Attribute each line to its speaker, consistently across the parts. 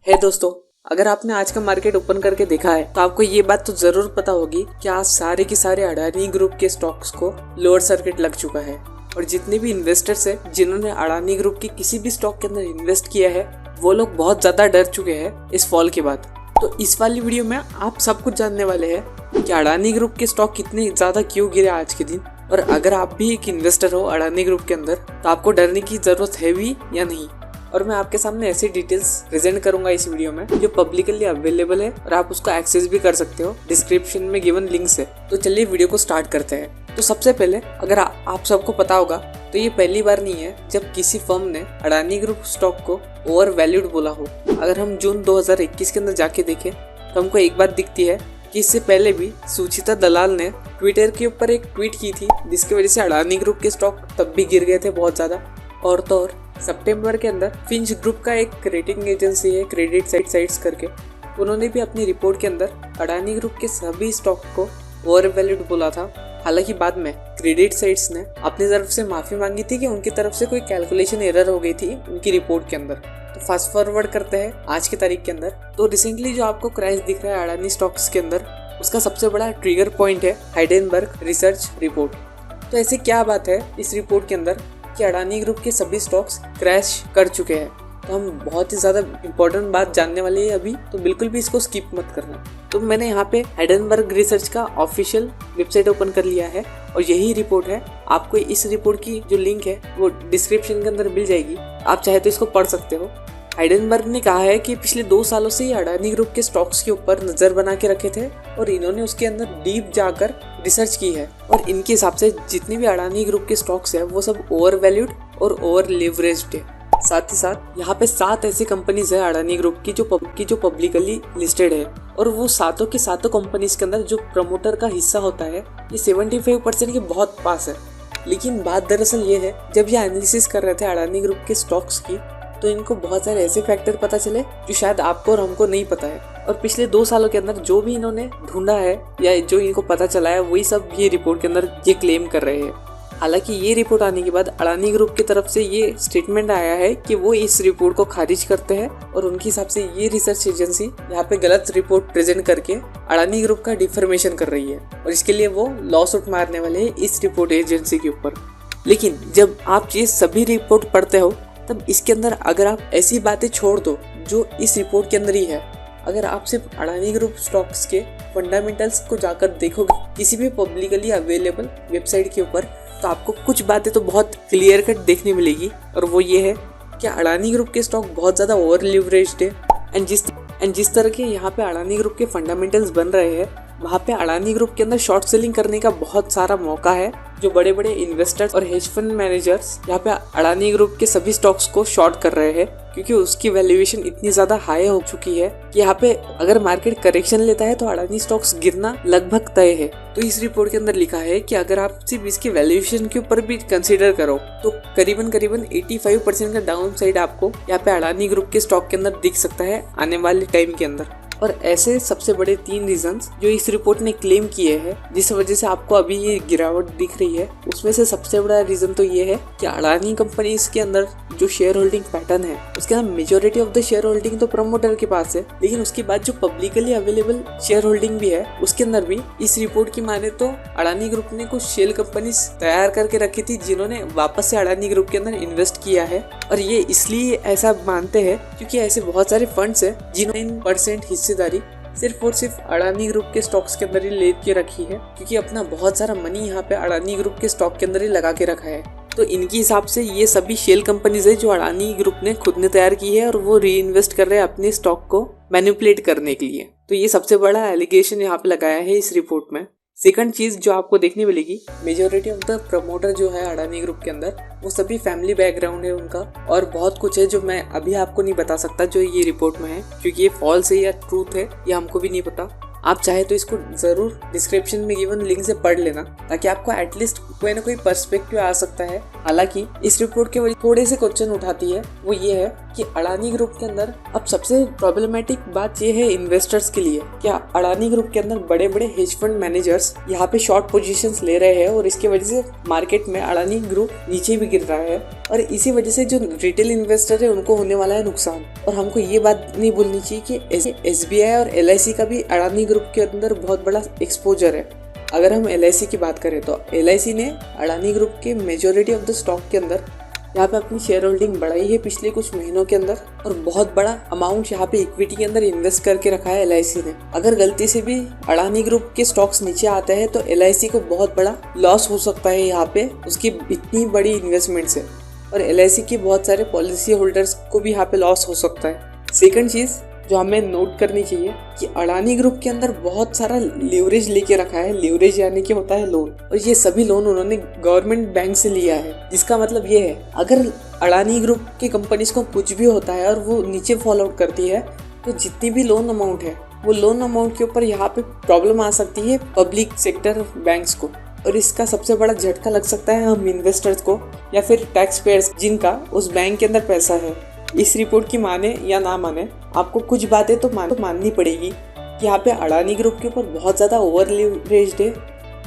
Speaker 1: है दोस्तों, अगर आपने आज का मार्केट ओपन करके देखा है तो आपको ये बात तो जरूर पता होगी कि आज सारे के सारे अडानी ग्रुप के स्टॉक्स को लोअर सर्किट लग चुका है और जितने भी इन्वेस्टर्स हैं जिन्होंने अडानी ग्रुप के किसी भी स्टॉक के अंदर इन्वेस्ट किया है वो लोग बहुत ज्यादा डर चुके हैं इस फॉल के बाद। तो इस वाली वीडियो में आप सब कुछ जानने वाले हैं कि अडानी ग्रुप के स्टॉक कितने ज्यादा क्यों गिरे आज के दिन, और अगर आप भी एक इन्वेस्टर हो अडानी ग्रुप के अंदर तो आपको डरने की जरूरत है भी या नहीं। और मैं आपके सामने ऐसी डिटेल्स प्रेजेंट करूंगा इस वीडियो में जो पब्लिकली अवेलेबल है और आप उसको एक्सेस भी कर सकते हो, डिस्क्रिप्शन में गिवन लिंक से। तो चलिए वीडियो को स्टार्ट करते हैं। तो सबसे पहले अगर आप सबको पता होगा तो ये पहली बार नहीं है जब किसी फर्म ने अडानी ग्रुप स्टॉक को ओवर वैल्यूड बोला हो। अगर हम जून 2021 के अंदर जाके देखें तो हमको एक बात दिखती है कि इससे पहले भी सुचिता दलाल ने ट्विटर के ऊपर एक ट्वीट की थी जिसकी वजह से अडानी ग्रुप के स्टॉक तब भी गिर गए थे बहुत ज्यादा। और तो और सितंबर के अंदर फिंच ग्रुप का एक रेटिंग एजेंसी है क्रेडिट साइट्स करके, उन्होंने भी अपनी रिपोर्ट के अंदर अडानी ग्रुप के सभी स्टॉक को ओवर वैल्यूड बोला था। हालांकि बाद में क्रेडिट साइट्स ने अपनी तरफ से माफी मांगी थी कि उनकी तरफ से कोई कैलकुलेशन एरर हो गई थी उनकी रिपोर्ट के अंदर। तो फास्ट फॉरवर्ड करते हैं आज की तारीख के अंदर, तो रिसेंटली जो आपको क्रैश दिख रहा है अडानी स्टॉक्स के अंदर उसका सबसे बड़ा ट्रिगर पॉइंट है हाइडेनबर्ग रिसर्च रिपोर्ट। तो ऐसी क्या बात है इस रिपोर्ट के अंदर कि अडानी ग्रुप के सभी स्टॉक्स क्रैश कर चुके हैं। तो हम बहुत ही ज़्यादा इम्पोर्टेंट बात जानने वाले हैं अभी, तो बिल्कुल भी इसको स्किप मत करना। तो मैंने यहाँ पे हाइडेनबर्ग रिसर्च का ऑफिशियल वेबसाइट ओपन कर लिया है और यही रिपोर्ट है। आपको इस रिपोर्ट की जो लिंक है वो डिस्क्रिप्शन के अंदर मिल जाएगी, आप चाहे तो इसको पढ़ सकते हो। हाइडेनबर्ग ने कहा है कि पिछले 2 सालों से ये अडानी ग्रुप के स्टॉक्स के ऊपर नजर बना के रखे थे और इन्होंने उसके अंदर डीप जाकर रिसर्च की है और इनके हिसाब से जितने भी अडानी ग्रुप के स्टॉक्स है वो सब ओवर वैल्यूड और ओवर लिवरेज्ड है। साथ ही साथ यहाँ पे 7 ऐसी कंपनीज है अडानी ग्रुप की जो पब्लिकली लिस्टेड है और वो सातों के सातों कंपनीज के अंदर जो प्रमोटर का हिस्सा होता है ये 75% के बहुत पास है। लेकिन बात दरअसल ये है, जब ये एनालिसिस कर रहे थे अडानी ग्रुप के स्टॉक्स की तो इनको बहुत सारे ऐसे फैक्टर पता चले जो शायद आपको और हमको नहीं पता है। और पिछले 2 सालों के अंदर जो भी इन्होंने ढूंढा है या जो इनको पता चला है वही सब ये रिपोर्ट के अंदर ये क्लेम कर रहे हैं। हालांकि ये रिपोर्ट आने के बाद अडानी ग्रुप की तरफ से ये स्टेटमेंट आया है कि वो इस रिपोर्ट को खारिज करते हैं और उनके हिसाब से ये रिसर्च एजेंसी यहाँ पे गलत रिपोर्ट प्रेजेंट करके अडानी ग्रुप का डिफर्मेशन कर रही है और इसके लिए वो लॉ सूट मारने वाले हैं इस रिपोर्ट एजेंसी के ऊपर। लेकिन जब आप ये सभी रिपोर्ट पढ़ते हो तब इसके अंदर अगर आप ऐसी बातें छोड़ दो जो इस रिपोर्ट के अंदर ही है, अगर आप सिर्फ अडानी ग्रुप स्टॉक्स के फंडामेंटल्स को जाकर देखोगे किसी भी पब्लिकली अवेलेबल वेबसाइट के ऊपर तो आपको कुछ बातें तो बहुत क्लियर कट देखने मिलेगी। और वो ये है कि अडानी ग्रुप के स्टॉक बहुत ज़्यादा ओवर लिवरेज्ड है एंड जिस तरह के यहाँ पे अडानी ग्रुप के फंडामेंटल्स बन रहे हैं वहाँ पे अडानी ग्रुप के अंदर शॉर्ट सेलिंग करने का बहुत सारा मौका है। जो बड़े बड़े इन्वेस्टर्स और हेज फंड मैनेजर्स यहाँ पे अडानी ग्रुप के सभी स्टॉक्स को शॉर्ट कर रहे हैं क्योंकि उसकी वैल्यूएशन इतनी ज्यादा हाई हो चुकी है कि यहाँ पे अगर मार्केट करेक्शन लेता है तो अडानी स्टॉक्स गिरना लगभग तय है। तो इस रिपोर्ट के अंदर लिखा है कि अगर आप सिर्फ इसकी वैल्यूएशन के ऊपर भी कंसीडर करो तो करीबन 85% का डाउन साइड आपको यहाँ पे अडानी ग्रुप के स्टॉक के अंदर दिख सकता है आने वाले टाइम के अंदर। और ऐसे सबसे बड़े 3 रीजंस जो इस रिपोर्ट ने क्लेम किए हैं जिस वजह से आपको अभी ये गिरावट दिख रही है, उसमें से सबसे बड़ा रीजन तो ये है कि अडानी कंपनीज के अंदर जो शेयर होल्डिंग पैटर्न है उसके अंदर majority of the share holding तो प्रमोटर के पास है, लेकिन उसके बाद जो पब्लिकली अवेलेबल शेयर होल्डिंग भी है उसके अंदर भी इस रिपोर्ट की माने तो अडानी ग्रुप ने कुछ शेल कंपनीज तैयार करके रखी थी जिन्होंने वापस से अडानी ग्रुप के अंदर इन्वेस्ट किया है। और ये इसलिए ऐसा मानते हैं क्योंकि ऐसे बहुत सारे फंड्स है जिन्होंने 9% हिस्सेदारी सिर्फ और सिर्फ अडानी ग्रुप के स्टॉक्स के अंदर ही ले के रखी है क्योंकि अपना बहुत सारा मनी यहाँ पे अडानी ग्रुप के स्टॉक के अंदर ही लगा के रखा है। तो इनके हिसाब से ये सभी शेल कंपनीज है जो अडानी ग्रुप ने खुद ने तैयार की है और वो री इन्वेस्ट कर रहे हैं अपने स्टॉक को मैनिपुलेट करने के लिए। तो ये सबसे बड़ा एलिगेशन यहाँ पे लगाया है इस रिपोर्ट में। सेकंड चीज जो आपको देखने मिलेगी, मेजोरिटी ऑफ द प्रमोटर जो है अडानी ग्रुप के अंदर वो सभी फैमिली बैकग्राउंड है उनका और बहुत कुछ है जो मैं अभी आपको नहीं बता सकता जो ये रिपोर्ट में है क्योंकि ये फॉल्स है या ट्रूथ है ये हमको भी नहीं पता। आप चाहे तो इसको जरूर डिस्क्रिप्शन में गिवन लिंक से पढ़ लेना ताकि आपको एटलीस्ट कोई ना कोई पर्सपेक्टिव आ सकता है। हालांकि इस रिपोर्ट के थोड़े से क्वेश्चन उठाती है वो ये है कि अडानी ग्रुप के अंदर अब सबसे प्रॉब्लमेटिक बात ये है इन्वेस्टर्स के लिए, क्या अडानी ग्रुप के अंदर बड़े बड़े हेज फंड मैनेजर्स यहाँ पे शॉर्ट पोजीशंस ले रहे हैं और इसकी वजह से मार्केट में अडानी ग्रुप नीचे भी गिर रहा है। और इसी वजह से जो रिटेल इन्वेस्टर है उनको होने वाला है नुकसान। और हमको ये बात नहीं भूलनी चाहिए कि SBI और LIC का भी अडानी ग्रुप के अंदर बहुत बड़ा एक्सपोजर है। अगर हम LIC की बात करें तो LIC ने अडानी ग्रुप के मेजोरिटी ऑफ द स्टॉक के अंदर यहाँ पे अपनी शेयर होल्डिंग बढ़ाई है पिछले कुछ महीनों के अंदर, और बहुत बड़ा अमाउंट यहाँ पे इक्विटी के अंदर इन्वेस्ट करके रखा है LIC ने। अगर गलती से भी अडानी ग्रुप के स्टॉक्स नीचे आते हैं तो LIC को बहुत बड़ा लॉस हो सकता है यहाँ पे उसकी इतनी बड़ी इन्वेस्टमेंट से, और LIC के बहुत सारे पॉलिसी होल्डर्स को भी यहाँ पे लॉस हो सकता है। सेकंड चीज़ जो हमें नोट करनी चाहिए कि अडानी ग्रुप के अंदर बहुत सारा लीवरेज लेके रखा है। लीवरेज यानी कि होता है लोन, और ये सभी लोन उन्होंने गवर्नमेंट बैंक से लिया है, जिसका मतलब ये है अगर अडानी ग्रुप की कंपनीज को कुछ भी होता है और वो नीचे फॉल आउट करती है तो जितनी भी लोन अमाउंट है वो लोन अमाउंट के ऊपर यहाँ पे प्रॉब्लम आ सकती है पब्लिक सेक्टर बैंक्स को, और इसका सबसे बड़ा झटका लग सकता है हम इन्वेस्टर्स को या फिर टैक्स पेयर्स जिनका उस बैंक के अंदर पैसा है। इस रिपोर्ट की माने या ना माने, आपको कुछ बातें तो माननी पड़ेगी कि यहाँ पे अडानी ग्रुप के ऊपर बहुत ज़्यादा ओवर लीवरेज्ड है,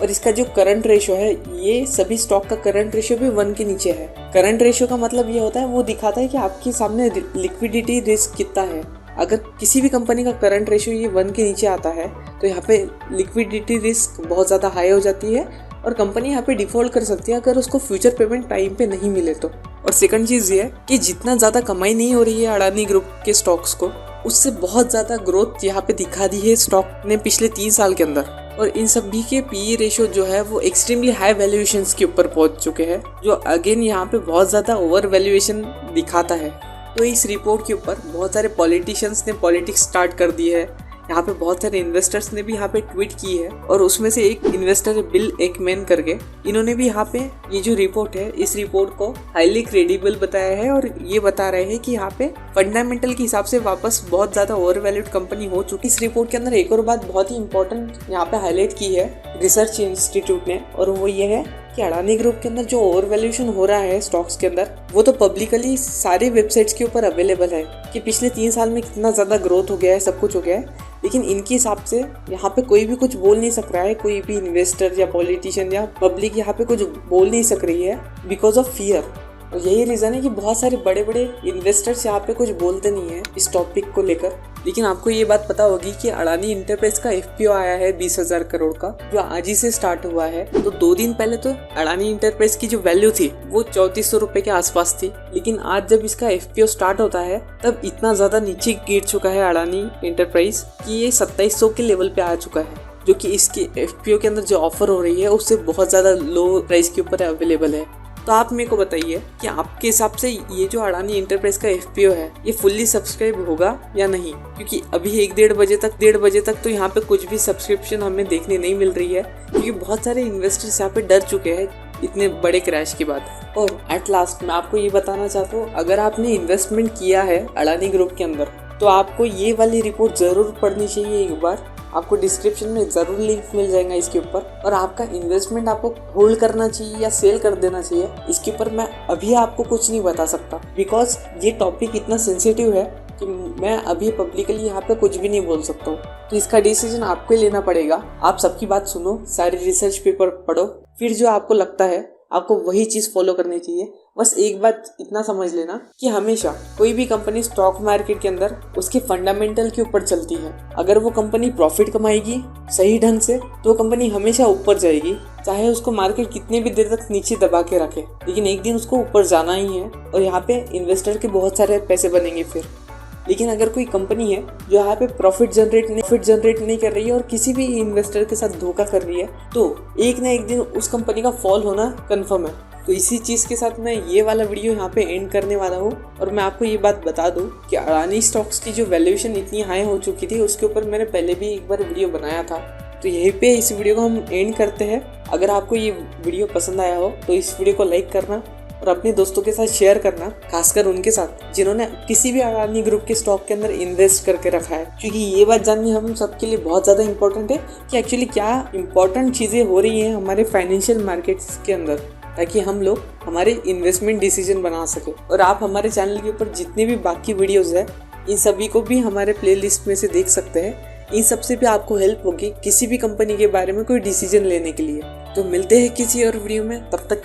Speaker 1: और इसका जो करंट रेशो है, ये सभी स्टॉक का करंट रेशो भी 1 के नीचे है। करंट रेशो का मतलब ये होता है वो दिखाता है कि आपके सामने लिक्विडिटी रिस्क कितना है। अगर किसी भी कंपनी का करंट रेशो ये 1 के नीचे आता है तो यहाँ पे लिक्विडिटी रिस्क बहुत ज़्यादा हाई हो जाती है और कंपनी यहाँ पे डिफॉल्ट कर सकती है अगर उसको फ्यूचर पेमेंट टाइम पे नहीं मिले तो। और सेकंड चीज़ ये है कि जितना ज़्यादा कमाई नहीं हो रही है अडानी ग्रुप के स्टॉक्स को, उससे बहुत ज़्यादा ग्रोथ यहाँ पे दिखा दी है स्टॉक ने पिछले 3 साल के अंदर, और इन सभी के PE रेशो जो है वो एक्सट्रीमली हाई वैल्यूएशंस के ऊपर पहुंच चुके हैं, जो अगेन यहाँ पे बहुत ज़्यादा ओवर वैल्यूएशन दिखाता है। तो इस रिपोर्ट के ऊपर बहुत सारे पॉलिटिशियंस ने पॉलिटिक्स स्टार्ट कर दी है, यहाँ पे बहुत सारे इन्वेस्टर्स ने भी यहाँ पे ट्वीट की है, और उसमें से एक इन्वेस्टर है बिल एकमैन करके, इन्होंने भी यहाँ पे ये जो रिपोर्ट है इस रिपोर्ट को हाईली क्रेडिबल बताया है, और ये बता रहे हैं कि यहाँ पे फंडामेंटल के हिसाब से वापस बहुत ज़्यादा ओवर वैल्यूड कंपनी हो चुकी। इस रिपोर्ट के अंदर एक और बात बहुत ही इंपॉर्टेंट यहाँ पे हाईलाइट की है रिसर्च इंस्टीट्यूट ने, और वो ये है कि अडानी ग्रुप के अंदर जो ओवर वैल्यूएशन हो रहा है स्टॉक्स के अंदर, वो तो पब्लिकली सारे वेबसाइट्स के ऊपर अवेलेबल है कि पिछले 3 साल में कितना ज़्यादा ग्रोथ हो गया है, सब कुछ हो गया है, लेकिन इनके हिसाब से यहाँ पे कोई भी कुछ बोल नहीं सक रहा है, कोई भी इन्वेस्टर या पॉलिटिशियन या पब्लिक यहाँ पे कुछ बोल नहीं सक रही है बिकॉज ऑफ फियर। और यही रीज़न है कि बहुत सारे बड़े बड़े इन्वेस्टर्स यहाँ पे कुछ बोलते नहीं है इस टॉपिक को लेकर। लेकिन आपको ये बात पता होगी कि अडानी इंटरप्राइज का FPO आया है 20,000 करोड़ का, जो आज ही से स्टार्ट हुआ है। तो 2 दिन पहले तो अडानी इंटरप्राइज की जो वैल्यू थी वो 3400 रुपए के आसपास थी, लेकिन आज जब इसका FPO स्टार्ट होता है तब इतना ज़्यादा नीचे गिर चुका है अडानी इंटरप्राइज कि ये 2700 के लेवल पे आ चुका है, जो कि इसकी FPO के अंदर जो ऑफर हो रही है उससे बहुत ज़्यादा लो प्राइस के ऊपर अवेलेबल है। तो आप मेरे को बताइए कि आपके हिसाब से ये जो अडानी इंटरप्राइज का FPO है ये फुल्ली सब्सक्राइब होगा या नहीं, क्योंकि अभी 1-1.5 बजे तक तो यहाँ पे कुछ भी सब्सक्रिप्शन हमें देखने नहीं मिल रही है, क्योंकि बहुत सारे इन्वेस्टर्स यहाँ पे डर चुके हैं इतने बड़े क्रैश के बाद। और एट लास्ट मैं आपको ये बताना चाहता हूँ, अगर आपने इन्वेस्टमेंट किया है अडानी ग्रुप के अंदर तो आपको ये वाली रिपोर्ट ज़रूर पढ़नी चाहिए एक बार। आपको डिस्क्रिप्शन में ज़रूर लिंक मिल जाएगा इसके ऊपर, और आपका इन्वेस्टमेंट आपको होल्ड करना चाहिए या सेल कर देना चाहिए, इसके ऊपर मैं अभी आपको कुछ नहीं बता सकता, बिकॉज ये टॉपिक इतना सेंसिटिव है कि मैं अभी पब्लिकली यहाँ पे कुछ भी नहीं बोल सकता हूँ। तो इसका डिसीजन आपको ही लेना पड़ेगा। आप सबकी बात सुनो, सारी रिसर्च पेपर पढ़ो, फिर जो आपको लगता है आपको वही चीज़ फॉलो करनी चाहिए। बस एक बात इतना समझ लेना कि हमेशा कोई भी कंपनी स्टॉक मार्केट के अंदर उसके फंडामेंटल के ऊपर चलती है। अगर वो कंपनी प्रॉफिट कमाएगी सही ढंग से तो कंपनी हमेशा ऊपर जाएगी, चाहे उसको मार्केट कितने भी देर तक नीचे दबा के रखे, लेकिन एक दिन उसको ऊपर जाना ही है, और यहाँ पे इन्वेस्टर के बहुत सारे पैसे बनेंगे फिर। लेकिन अगर कोई कंपनी है जो यहाँ पे प्रॉफिट जनरेट नहीं कर रही है और किसी भी इन्वेस्टर के साथ धोखा कर रही है, तो एक ना एक दिन उस कंपनी का फॉल होना कंफर्म है। तो इसी चीज़ के साथ मैं ये वाला वीडियो यहाँ पे एंड करने वाला हूँ, और मैं आपको ये बात बता दूँ कि अडानी स्टॉक्स की जो वैल्यूएशन इतनी हाई हो चुकी थी उसके ऊपर मैंने पहले भी एक बार वीडियो बनाया था। तो यहीं पे इस वीडियो को हम एंड करते हैं। अगर आपको ये वीडियो पसंद आया हो तो इस वीडियो को लाइक करना और अपने दोस्तों के साथ शेयर करना, खासकर उनके साथ जिन्होंने किसी भी अडानी ग्रुप के स्टॉक के अंदर इन्वेस्ट करके रखा है, क्योंकि ये बात जाननी हम सबके लिए बहुत ज़्यादा इंपॉर्टेंट है कि एक्चुअली क्या इंपॉर्टेंट चीज़ें हो रही हैं हमारे फाइनेंशियल मार्केट्स के अंदर, ताकि हम लोग हमारे इन्वेस्टमेंट डिसीजन बना सके। और आप हमारे चैनल के ऊपर जितने भी बाकी वीडियोज़ है इन सभी को भी हमारे प्लेलिस्ट में से देख सकते हैं। इन सबसे भी आपको हेल्प होगी किसी भी कंपनी के बारे में कोई डिसीजन लेने के लिए। तो मिलते हैं किसी और वीडियो में, तब तक